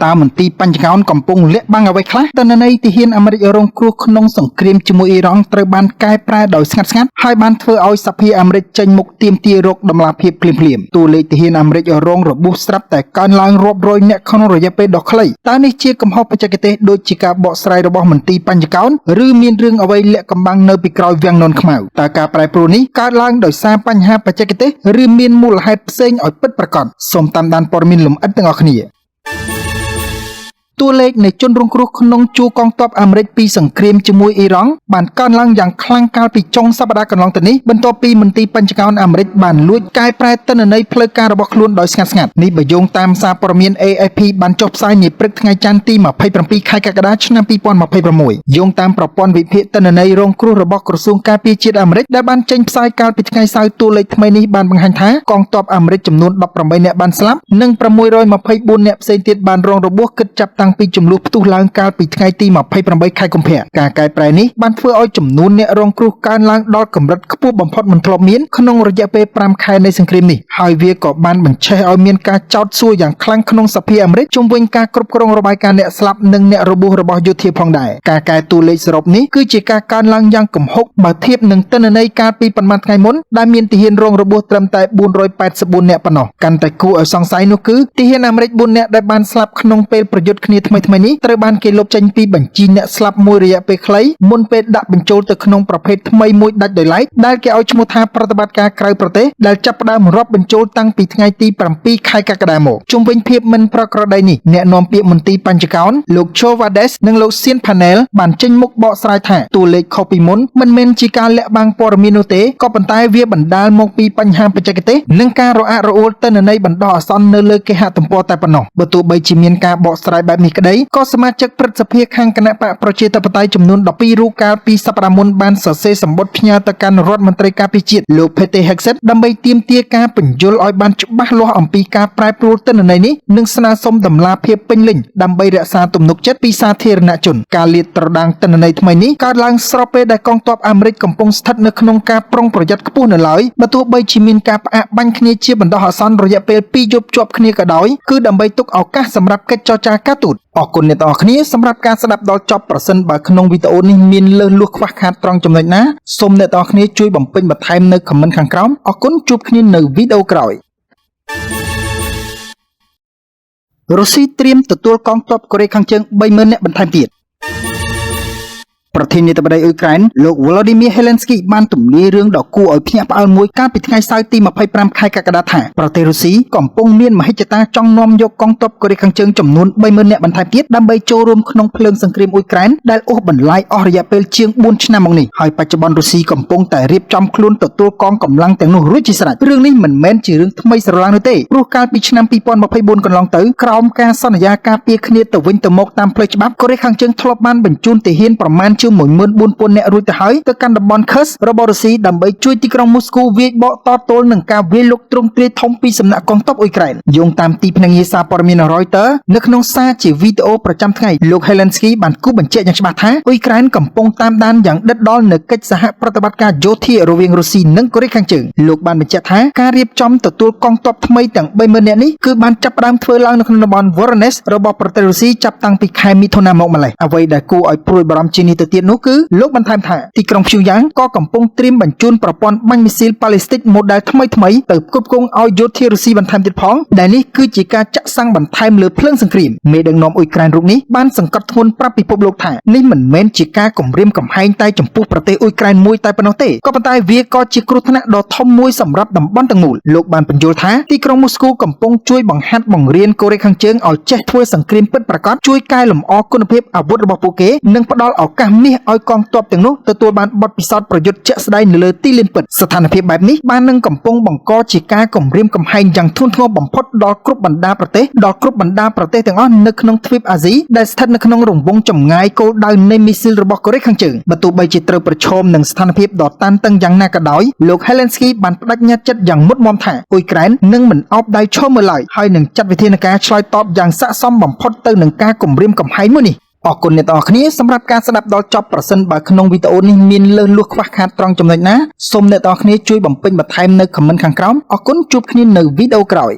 តាមមន្ទីរបញ្ចកោនកំពុងលាក់បាំងអ្វីខ្លះតើន័យទាហានអាមេរិករងគ្រោះក្នុងសង្គ្រាមជាមួយអ៊ីរ៉ង់ត្រូវបានកែប្រែដោយស្ងាត់ៗហើយបានធ្វើឲ្យសភាអាមេរិកចេញមុខទាមទាររកដំណាភាពភ្លាមៗតួលេខទាហានអាមេរិករងរបួសស្រាប់តែកើនឡើងរាប់រយនាក់ក្នុងរយៈពេលដ៏ខ្លីតើនេះជាកំហុសបច្ចេកទេសដូចជាការបកស្រាយរបស់មន្ទីរបញ្ចកោនឬមានរឿងអ្វីលាក់កំបាំងនៅពីក្រោយវាំងននខ្មៅតើការប្រែប្រួលនេះកើតឡើងដោយសារបញ្ហាបច្ចេកទេសឬមានមូលហេតុផ្សេងឲ្យពិតប្រាកដសូមតាមដានព័ត៌មានលម្អិតទាំងអស់គ្នាតួលេខនៃជនរងគ្រោះក្នុងជួរកងទ័ពអាមេរិកពីសង្គ្រាមជាមួយអ៊ីរ៉ង់បានកើនឡើងយ៉ាងខ្លាំងកាលពីចុងសប្តាហ៍កន្លងទៅនេះបន្ទាប់ពីមន្ទីរបញ្ចកោនអាមេរិកបានលួចកែប្រែទិន្នន័យផ្លូវការរបស់ខ្លួនដោយស្ងាត់ៗនេះបើយោងតាមសារព័ត៌មាន AFP បានចុះផ្សាយនាព្រឹកថ្ងៃច័ន្ទទី27ខែកក្កដាឆ្នាំ2026យោងតាមប្រព័ន្ធវិភាគទិន្នន័យរងគ្រោះរបស់ក្រសួងការពារជាតិអាមេរិកដែលបានចេញផ្សាយកាលពីថ្ងៃសៅរ៍តួលេខថ្មីនេះបានបង្ហាញថាកងទ័ពអាមេរិកចំនួន18នាក់បានស្លាប់និង624នាក់ផ្សេងទៀតបានរងរបួសគិតចាប់តាំងពីចំនួនផ្ទុះឡើងកាលពីថ្ងៃទី28ខែកុម្ភៈការកែប្រែនេះបានធ្វើឲ្យចំនួនអ្នករងគ្រោះកើនឡើងដល់កម្រិតខ្ពស់បំផុតមិនធ្លាប់មានក្នុងរយៈពេល5ខែនៃសង្គ្រាមនេះហើយវាក៏បានបញ្ឆេះឲ្យមានការចោទសួរយ៉ាងខ្លាំងក្នុងសភាអាមេរិកជុំវិញការគ្រប់គ្រងរបាយការណ៍អ្នកស្លាប់និងអ្នករបួសរបស់យោធាផងដែរការកែតួលេខសរុបនេះគឺជាការកើនឡើងយ៉ាងគំហុកបើធៀបនឹងទិន្នន័យកាលពីប៉ុន្មានថ្ងៃមុនដែលមានទាហានរងរបួសត្រឹមតែ484នាក់ប៉ុណ្ណោះកាន់តែគួរឲ្យសង្ស័យនោះគឺទាហានអាមេរិក4នាក់ដែលបានស្លាប់ក្នុងពេលប្រយុទ្ធគ្នាថ្មីៗនេះត្រូវបានគេលុបចេញពីបញ្ជីអ្នកស្លាប់មួយរយៈពេលខ្លីមុនពេលដាក់បញ្ចូលទៅក្នុងប្រភេទថ្មីមួយដាច់ដោយឡែកដែលគេឲ្យឈ្មោះថាប្រតិបត្តិការក្រៅប្រទេសដែលចាប់ផ្ដើមរាប់បញ្ចូលតាំងពីថ្ងៃទី7ខែកក្កដាមកជុំវិញភាពមិនប្រក្រតីនេះអ្នកនាំពាក្យមន្ទីរបញ្ចកោនលោក Joe Vades និងលោក Sean Panel បានចេញមុខបកស្រាយថាតួលេខខុសពីមុនមិនមែនជាការលាក់បាំងព័ត៌មាននោះទេក៏ប៉ុន្តែវាបណ្ដាលមកពីបញ្ហាបច្ចេកទេសនិងការរអាក់រអួលទិន្នន័យបណ្ដោះអាសន្ននៅលើគេហទំព័រតែប៉ុណ្ណោះបើទោះបីជាមានការបកស្រាយបែបនេះក្តីក៏សមាជិកព្រឹទ្ធសភាខាងគណៈបកប្រជាធិបតេយ្យចំនួន12រូបកាលពីសប្តាហ៍មុនបានសរសេរសម្បត្តិផ្ញើទៅកាន់រដ្ឋមន្ត្រីការពារជាតិលោក Pete Hegseth ដើម្បីទាមទារការបញ្យល់ឲ្យបានច្បាស់លាស់អំពីការប្រែប្រួលទិន្នន័យនេះនិងស្នើសុំតម្លាភាពពេញលេញដើម្បីរក្សាទំនុកចិត្តពីសាធារណជនការលាតត្រដាងទិន្នន័យថ្មីនេះកើតឡើងស្របពេលដែលកងទ័ពអាមេរិកកំពុងស្ថិតនៅក្នុងការប្រុងប្រយ័ត្នខ្ពស់នៅឡើយបើទោះបីជាមានការផ្អាកបាញ់គ្នាជាបណ្ដោះអាសន្នរយៈពេល2យប់ជាប់គ្នាក៏ដោយគឺដើម្បីទុកឱកាសសម្រាប់កិច្ចចរចាការទូតអរគុណអ្នកទាំងអស់គ្នាសម្រាប់ការស្ដាប់ដល់ចប់ប្រសិនបើក្នុងវីដេអូនេះមានលើសលួសខ្វះខាតត្រង់ចំណុចណាសូមអ្នកទាំងអស់គ្នាជួយបំពេញបន្ថែមនៅខមមិនខាងក្រោមអរគុណជួបគ្នានៅវីដេអូក្រោយរុស្ស៊ីត្រៀមទទួលកងទ័ពកូរ៉េខាងជើង 30,000 នាក់បន្ថែមទៀតប្រធានាធិបតីអ៊ុយក្រែនលោក Volodymyr Zelensky បានទម្លាយរឿងដ៏គួរឲ្យភ្ញាក់ផ្អើលមួយកាលពីថ្ងៃសៅរ៍ទី25ខែកក្កដាថាប្រទេសរុស្ស៊ីកំពុងមានមហិច្ឆតាចង់នាំយកកងទ័ពកូរ៉េខាងជើងចំនួន 30,000 នាក់បន្ថែមទៀតដើម្បីចូលរួមក្នុងភ្លើងសង្គ្រាមអ៊ុយក្រែនដែលអូសបន្លាយអស់រយៈពេលជាង4ឆ្នាំមកនេះហើយបច្ចុប្បន្នរុស្ស៊ីកំពុងតែរៀបចំខ្លួនទទួលកងកម្លាំងទាំងនោះរួចជាស្រេចរឿងនេះមិនមែនជារឿងថ្មីស្រឡងនោះទេព្រោះកាលពីឆ្នាំ2024កន្លងទៅក្រោមការសន្យាការពារគ្នាទៅវិញទៅមកតាមផ្លូវច្បាប់កូរ៉េខាងជើងធ្លាប់បានបញ្ជូនទាហានប្រមាណជាង14,000 នាក់រួចទៅហើយទៅកាន់តំបន់ Kursk របស់រុស្ស៊ីដើម្បីជួយទីក្រុងមូស្គូវាយបកតទល់នឹងការវាយលុកទ្រង់ទ្រាយធំពីសំណាក់កងទ័ពអ៊ុយក្រែនយោងតាមទីភ្នាក់ងារសារព័ត៌មាន Reuters នៅក្នុងសារជាវីដេអូប្រចាំថ្ងៃលោក Zelensky បានគូបញ្ជាក់យ៉ាងច្បាស់ថាអ៊ុយក្រែនកំពុងតាមដានយ៉ាងដិតដល់នៅកិច្ចសហប្រតិបត្តិការយោធារវាងរុស្ស៊ីនិងកូរ៉េខាងជើងលោកបានបញ្ជាក់ថាការរៀបចំទទួលកងទ័ពថ្មីទាំង 30,000 នាក់នេះគឺបានចាប់ផ្ដើមធ្វើឡើងនៅក្នុងតំបន់ Voronezh របស់ប្រទេសរុស្ស៊ីចាប់តាំងពីខែមិថុនាមកម្ល៉េះអ្វីដែលគួរឲ្យព្រួយបារម្ភជាងនេះទៅទៀតនោះគឺលោកបន្ថែមថាទីក្រុងព្យូយ៉ាងក៏កំពុងត្រៀមបញ្ជូនប្រព័ន្ធបាញ់មីស៊ីលប៉ាឡេស្ទិកម៉ូដែលថ្មីៗទៅផ្គត់ផ្គង់ឲ្យយោធារុស្ស៊ីបន្ថែមទៀតផងដែលនេះគឺជាការចាក់សាំងបន្ថែមលើភ្លើងសង្គ្រាមមេដឹកនាំអ៊ុយក្រែនរូបនេះបានសង្កត់ធ្ងន់ប្រាប់ពិភពលោកថានេះមិនមែនជាការគំរាមកំហែងតែចំពោះប្រទេសអ៊ុយក្រែនមួយតែប៉ុណ្ណោះទេក៏ប៉ុន្តែវាក៏ជាគ្រោះថ្នាក់ដ៏ធំមួយសម្រាប់តំបន់ទាំងមូលលោកបានបញ្យល់ថាទីក្រុងមូស្គូកំពុងជួយបង្ហាត់បង្រៀនកូរ៉េខាងជើងឲ្យចេះធ្វើសង្គ្រាមពិតប្រាកដជួយកែលម្អគុណភាពអាវុធរបស់ពួកគេនិងផ្ដល់ឱកាសមាសឲ្យកងទ័ពទាំងនោះទទួលបានបទពិសោធន៍ប្រយុទ្ធជាក់ស្ដែងនៅលើទីលានពិតស្ថានភាពបែបនេះបាននឹងកំពុងបង្កជាការគំរាមកំហែងយ៉ាងធ្ងន់ធ្ងរបំផុតដល់គ្រប់បណ្ដាប្រទេសទាំងអស់នៅក្នុងទ្វីបអាស៊ីដែលស្ថិតនៅក្នុងរង្វង់ចម្ងាយគោលដៅនៃមីស៊ីលរបស់កូរ៉េខាងជើងបើទោះបីជាត្រូវប្រឈមនឹងស្ថានភាពដ៏តានតឹងយ៉ាងណាក៏ដោយលោក Zelensky បានបដិញ្ញាចិត្តយ៉ាងមុតមាំថាអ៊ុយក្រែននឹងមិនអោបដៃឈរមើលឡើយហើយនឹងចាត់វិធានការឆ្លើយតបយ៉ាងស័ក្តិសមបំផុតទៅនឹងការគំរាមកំហែងមួយនេះអរគុណអ្នកទាំងអស់គ្នាសម្រាប់ការស្ដាប់ដល់ចប់ប្រសិនបើក្នុងវីដេអូនេះមានលើសលួសខ្វះខាតត្រង់ចំណុចណាសូមអ្នកទាំងអស់គ្នាជួយបំពេញបន្ថែមនៅខមមិនខាងក្រោមអរគុណជួបគ្នានៅវីដេអូក្រោយ